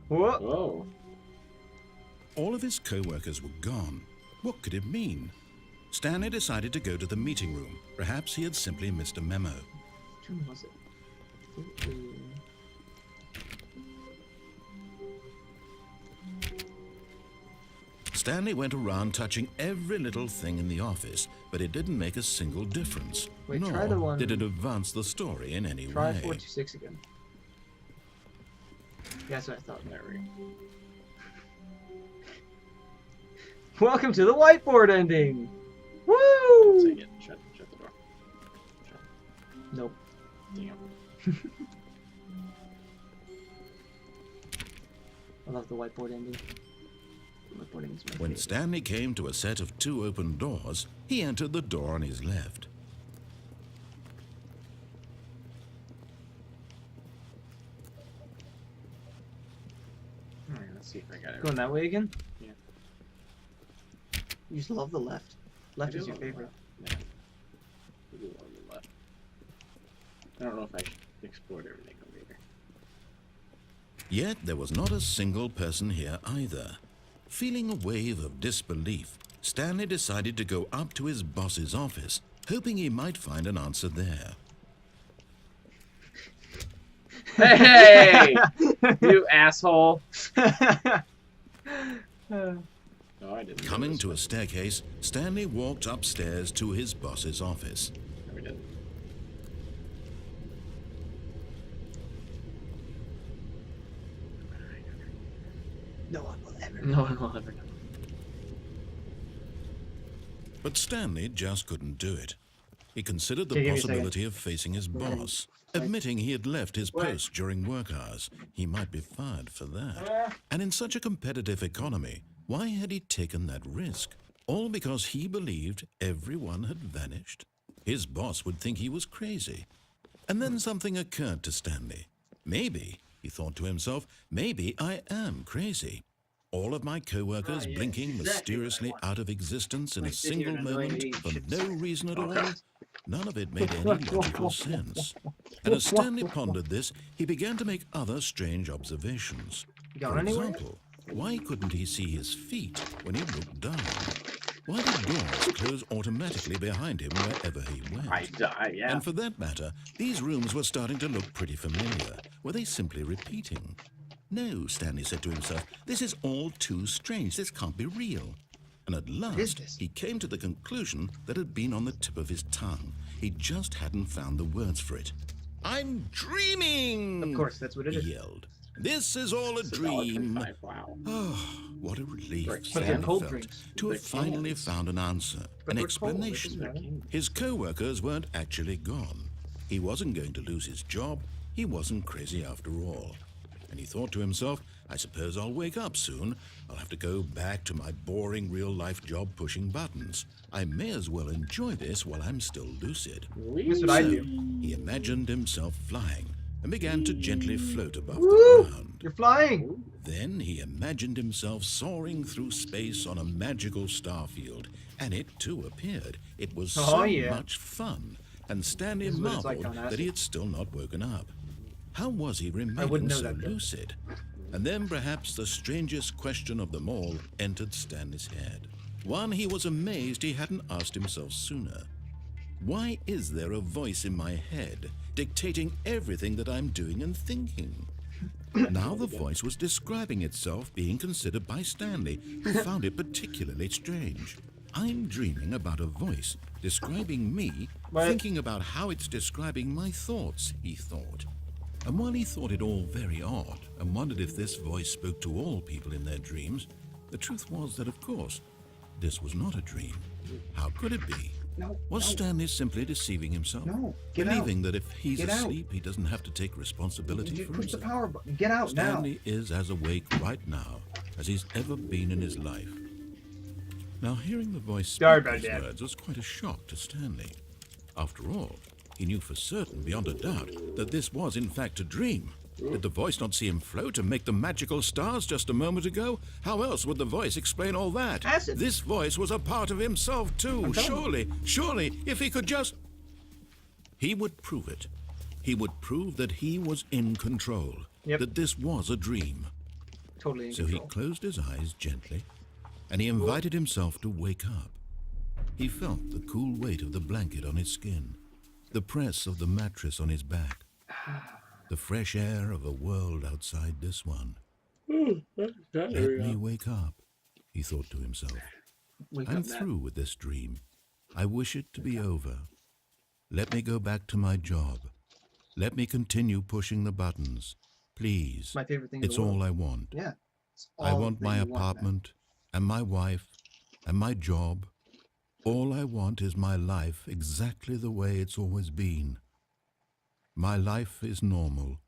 Whoa. Whoa. All of his co-workers were gone. What could it mean? Stanley decided to go to the meeting room. Perhaps he had simply missed a memo. Which one was it? Stanley went around touching every little thing in the office, but it didn't make a single difference. Wait, nor try the one- did it advance the story in any Try way. 426 again. Yeah, that's what I thought. There we go. Welcome to the whiteboard ending! Say Woo! it. Shut the door. Shut. Nope. Damn. I love the whiteboard ending. The whiteboard ending is my When favorite. Stanley came to a set of 2 open doors, he entered the door on his left. Alright, let's see if I got it. Going that way again? Yeah. You just love the left. Left I is do your love the favorite. left. Yeah. I do love the left. I don't know if I should explored everything over here. Yet there was not a single person here either. Feeling a wave of disbelief, Stanley decided to go up to his boss's office, hoping he might find an answer there. Hey! You asshole! No, I didn't. Coming to a staircase, Stanley walked upstairs to his boss's office. No, we didn't. No one will ever. No one will ever know. But Stanley just couldn't do it. He considered the Okay, give me a possibility of facing his boss, admitting he had left his post during work hours. He might be fired for that. And in such a competitive economy, why had he taken that risk? All because he believed everyone had vanished? His boss would think he was crazy. And then something occurred to Stanley. Maybe, he thought to himself, maybe I am crazy. All of my co-workers blinking mysteriously out of existence in a single moment for no reason at all. None of it made any logical sense. And as Stanley pondered this, he began to make other strange observations. You going For anywhere? example, why couldn't he see his feet when he looked down? Why did doors close automatically behind him wherever he went? Yeah. And for that matter, these rooms were starting to look pretty familiar. Were they simply repeating? No, Stanley said to himself, this is all too strange. This can't be real. And at is last, this? he came to the conclusion that had been on the tip of his tongue. He just hadn't found the words for it. I'm dreaming! Of course, that's what it is. He yelled. This is all a dream. $1.25, wow. Oh, what a relief But they're Stanley cold felt drinks. to have They're finally cans. found an answer, But an they're cold. explanation. They're cans. His co-workers weren't actually gone. He wasn't going to lose his job. He wasn't crazy after all. And he thought to himself, I suppose I'll wake up soon. I'll have to go back to my boring real-life job pushing buttons. I may as well enjoy this while I'm still lucid. That's what I So, do. he imagined himself flying and began to gently float above Woo! the ground. You're flying! Then he imagined himself soaring through space on a magical star field, and it too appeared. It was so yeah. much fun, and Stanley This is what it's like marveled on that he acid. had still not woken up. How was he wouldn't remaining know so that, though. lucid? And then perhaps the strangest question of them all entered Stanley's head. One he was amazed he hadn't asked himself sooner. Why is there a voice in my head dictating everything that I'm doing and thinking? Now the voice was describing itself being considered by Stanley, who found it particularly strange. I'm dreaming about a voice describing me, What? thinking about how it's describing my thoughts, he thought. And while he thought it all very odd and wondered if this voice spoke to all people in their dreams, the truth was that, of course, this was not a dream. How could it be? No. Was no. Stanley simply deceiving himself? No, get out. Believing that if he's Get out. asleep, he doesn't have to take responsibility You for push the himself? power button. Get out now. Stanley is as awake right now as he's ever been in his life. Now, hearing the voice speak Sorry about these that. words was quite a shock to Stanley. After all, he knew for certain, beyond a doubt, that this was in fact a dream. Did the voice not see him float and make the magical stars just a moment ago? How else would the voice explain all that? Acid. This voice was a part of himself too. Surely, if he could just... He would prove it. He would prove that he was in control. Yep. That this was a dream. totally in So he control. closed his eyes gently, and he invited himself to wake up. He felt the cool weight of the blanket on his skin, the press of the mattress on his back, the fresh air of a world outside this one. Let me wake up, he thought to himself. Wake I'm up, Matt. through with this dream. I wish it to be over. Let me go back to my job. Let me continue pushing the buttons. Please. My favorite thing in It's the world. all I want. Yeah. It's I all want that my you want, Matt. apartment and my wife and my job. All I want is my life exactly the way it's always been. My life is normal.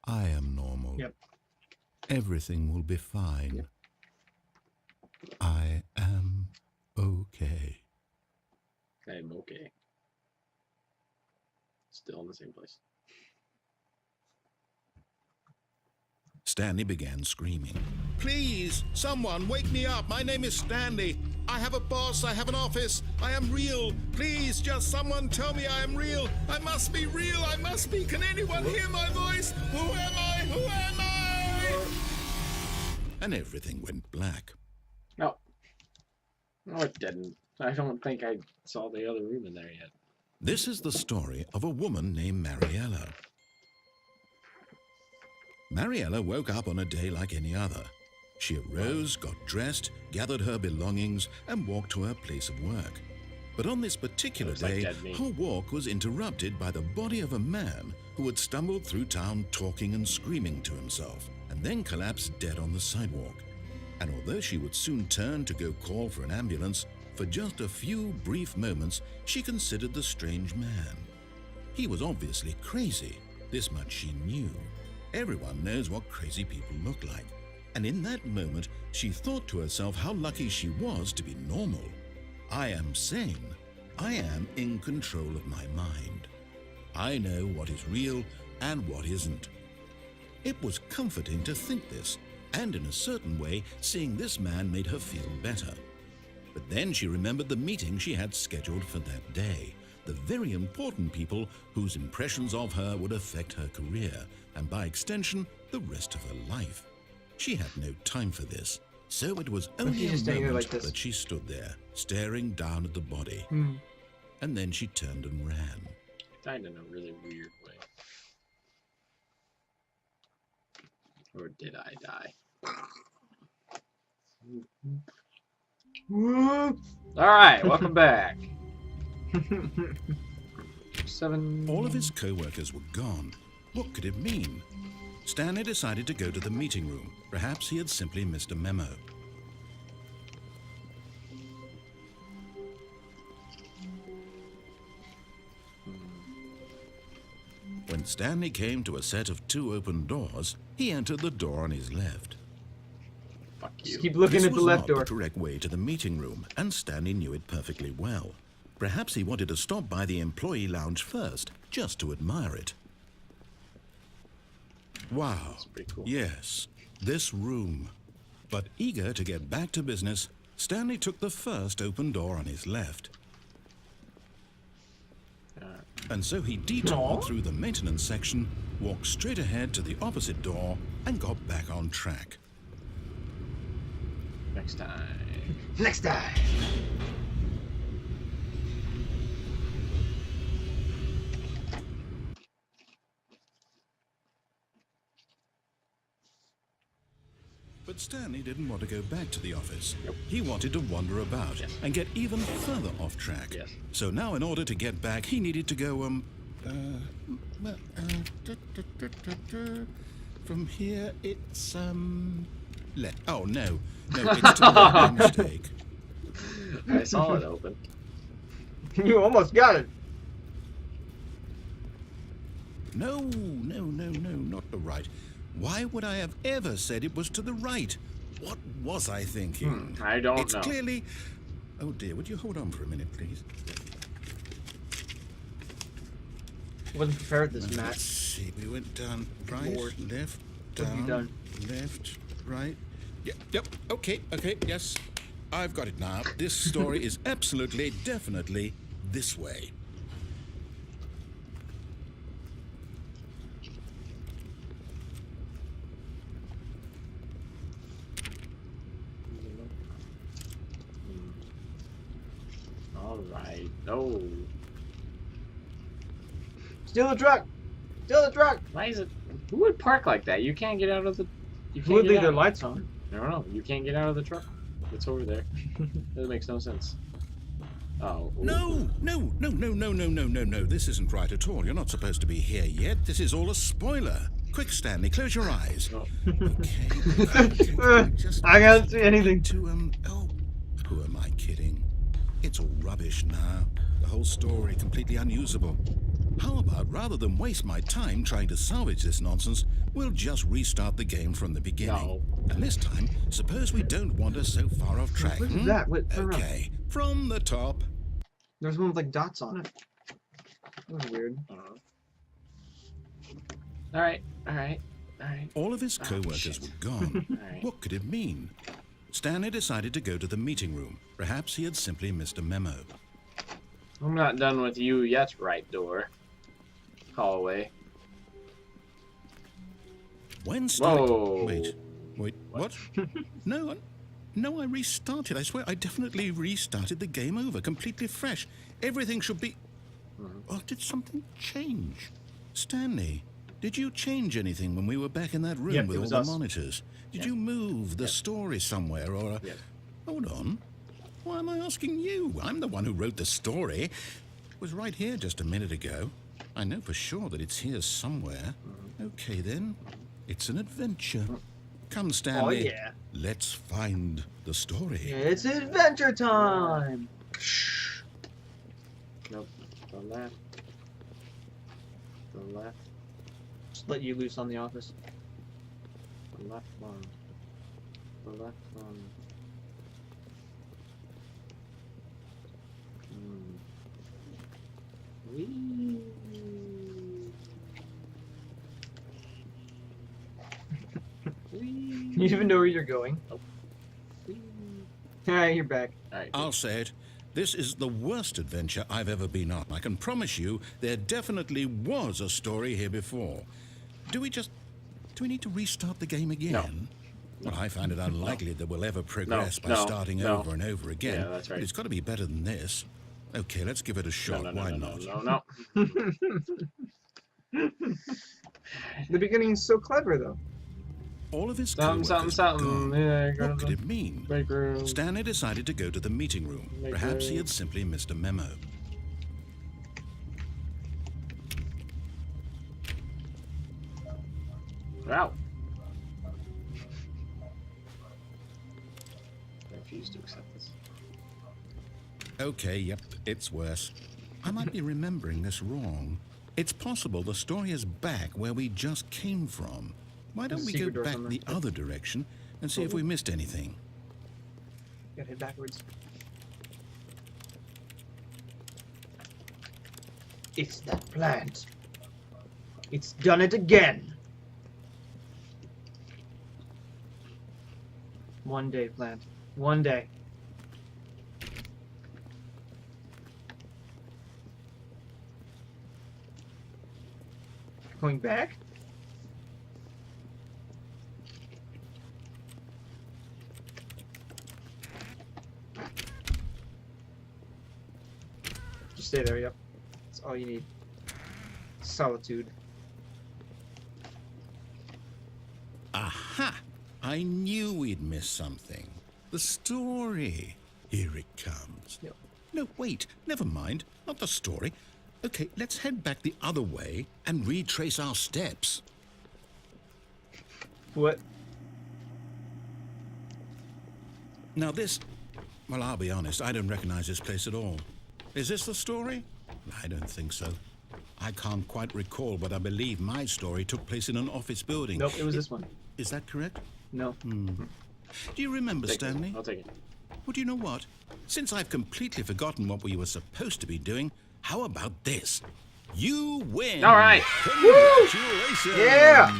I am normal. Yep. Everything will be fine. Yep. I am okay. I'm okay. Still in the same place. Stanley began screaming. Please, someone, wake me up. My name is Stanley. I have a boss. I have an office. I am real. Please, just someone tell me I am real. I must be real. I must be. Can anyone hear my voice? Who am I? Who am I? And everything went black. No. No, it didn't. I don't think I saw the other room in there yet. This is the story of a woman named Mariella. Mariella woke up on a day like any other. She arose, got dressed, gathered her belongings, and walked to her place of work. But on this particular Looks like day, dead meat. her walk was interrupted by the body of a man who had stumbled through town talking and screaming to himself, and then collapsed dead on the sidewalk. And although she would soon turn to go call for an ambulance, for just a few brief moments she considered the strange man. He was obviously crazy. This much she knew. Everyone knows what crazy people look like. And in that moment, she thought to herself how lucky she was to be normal. I am sane. I am in control of my mind. I know what is real and what isn't. It was comforting to think this, and in a certain way, seeing this man made her feel better. But then she remembered the meeting she had scheduled for that day, the very important people whose impressions of her would affect her career, and by extension, the rest of her life. She had no time for this, so it was only she's a just standing there moment like this. that she stood there, staring down at the body. And then she turned and ran. Died in a really weird way. Or did I die? Alright, welcome back. 7. All of his co-workers were gone. What could it mean? Stanley decided to go to the meeting room. Perhaps he had simply missed a memo. When Stanley came to a set of 2 open doors, he entered the door on his left. Fuck you. Just keep looking This at the was left not door. the correct way to the meeting room, and Stanley knew it perfectly well. Perhaps he wanted to stop by the employee lounge first, just to admire it. Wow. That's pretty cool. Yes, this room. But eager to get back to business, Stanley took the first open door on his left. And so he detoured through the maintenance section, walked straight ahead to the opposite door, and got back on track. Next time. Next time. But Stanley didn't want to go back to the office. He wanted to wander about and get even further off track. Yes. So now in order to get back, he needed to go, from here it's, left. Oh, no, it's to my mistake. I saw it open. You almost got it. No, not the right. Why would I have ever said it was to the right? What was I thinking? I don't It's know. clearly... Oh dear, would you hold on for a minute, please? Wasn't prepared this, Let's Matt. see, we went down right, Lord. left, What have you down, done? left, right. Yep, okay, yes. I've got it now. This story is absolutely, definitely this way. Alright. No. Steal the truck! Steal the truck! Why is it? Who would park like that? You can't get out of the. You Who would can't leave get their out. lights on? I don't know. You can't get out of the truck. It's over there. That makes no sense. Oh. No, no, no, no, no, no, no, no, no. This isn't right at all. You're not supposed to be here yet. This is all a spoiler. Quick, Stanley, close your eyes. No. Okay. Just I can't see anything. Oh, who am I kidding? It's all rubbish now. The whole story completely unusable. How about, rather than waste my time trying to salvage this nonsense, we'll just restart the game from the beginning. No. And this time, suppose we don't wander so far off track. What is that? What? Okay, from the top. There's one with like dots on it. That was weird. Alright. Alright. Alright. All of his co-workers shit. were gone. Alright. What could it mean? Stanley decided to go to the meeting room. Perhaps he had simply missed a memo. I'm not done with you yet, right door. Hallway. When Stanley... Whoa. Wait, what? No, I restarted. I swear, I definitely restarted the game over, completely fresh. Everything should be... Or did something change? Stanley, did you change anything when we were back in that room Yep, with it all was the us. monitors? Did you move the story somewhere, or... Yes. Hold on. Why am I asking you? I'm the one who wrote the story. It was right here just a minute ago. I know for sure that it's here somewhere. Okay, then. It's an adventure. Come, Stanley. Oh, yeah. Let's find the story. It's adventure time! Nope. The left. The left. Just let you loose on the office. The left one. The left one. Whee. Whee. You even know where you're going. Whee. Alright, you're back. Alright. I'll say it. This is the worst adventure I've ever been on. I can promise you there definitely was a story here before. Do we need to restart the game again? Well, I find it unlikely that we'll ever progress by starting over and over again. Yeah, that's right. But it's got to be better than this. Okay, let's give it a shot. Why not? No. The beginning is so clever, though. All of his Something. co-workers were gone. Yeah, go What to could the it mean? break room. Stanley decided to go to the meeting room. Make Perhaps he room. had simply missed a memo. Wow. I refuse to accept this. Okay, yep, it's worse. I might be remembering this wrong. It's possible the story is back where we just came from. Why don't There's a we secret go door back somewhere. the other direction and see if we missed anything? Gotta head backwards. It's that plant. It's done it again. One day, plant. One day. Going back? Just stay there, yep. That's all you need. Solitude. Aha! I knew we'd miss something. The story. Here it comes. Yep. No, wait. Never mind. Not the story. Okay, let's head back the other way and retrace our steps. What? Now this... Well, I'll be honest. I don't recognize this place at all. Is this the story? I don't think so. I can't quite recall, but I believe my story took place in an office building. Nope, it was this one. Is that correct? No. Do you remember, Take it. Stanley? I'll take it. Well, do you know what? Since I've completely forgotten what we were supposed to be doing, how about this? You win! All right. Congratulations! Yeah!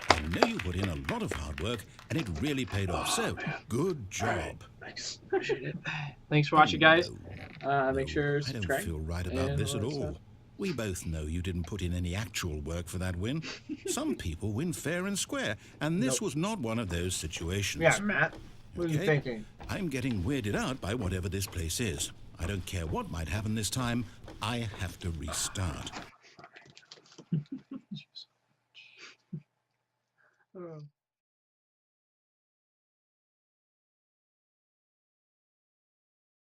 I know you put in a lot of hard work, and it really paid off, so good job. Thanks. Appreciate it. Thanks for watching, guys. Make sure to I don't subscribe. feel right about and this at all that all. stuff. We both know you didn't put in any actual work for that win. Some people win fair and square, and this was not one of those situations. Yeah, Matt. What are you Okay. thinking? I'm getting weirded out by whatever this place is. I don't care what might happen this time. I have to restart.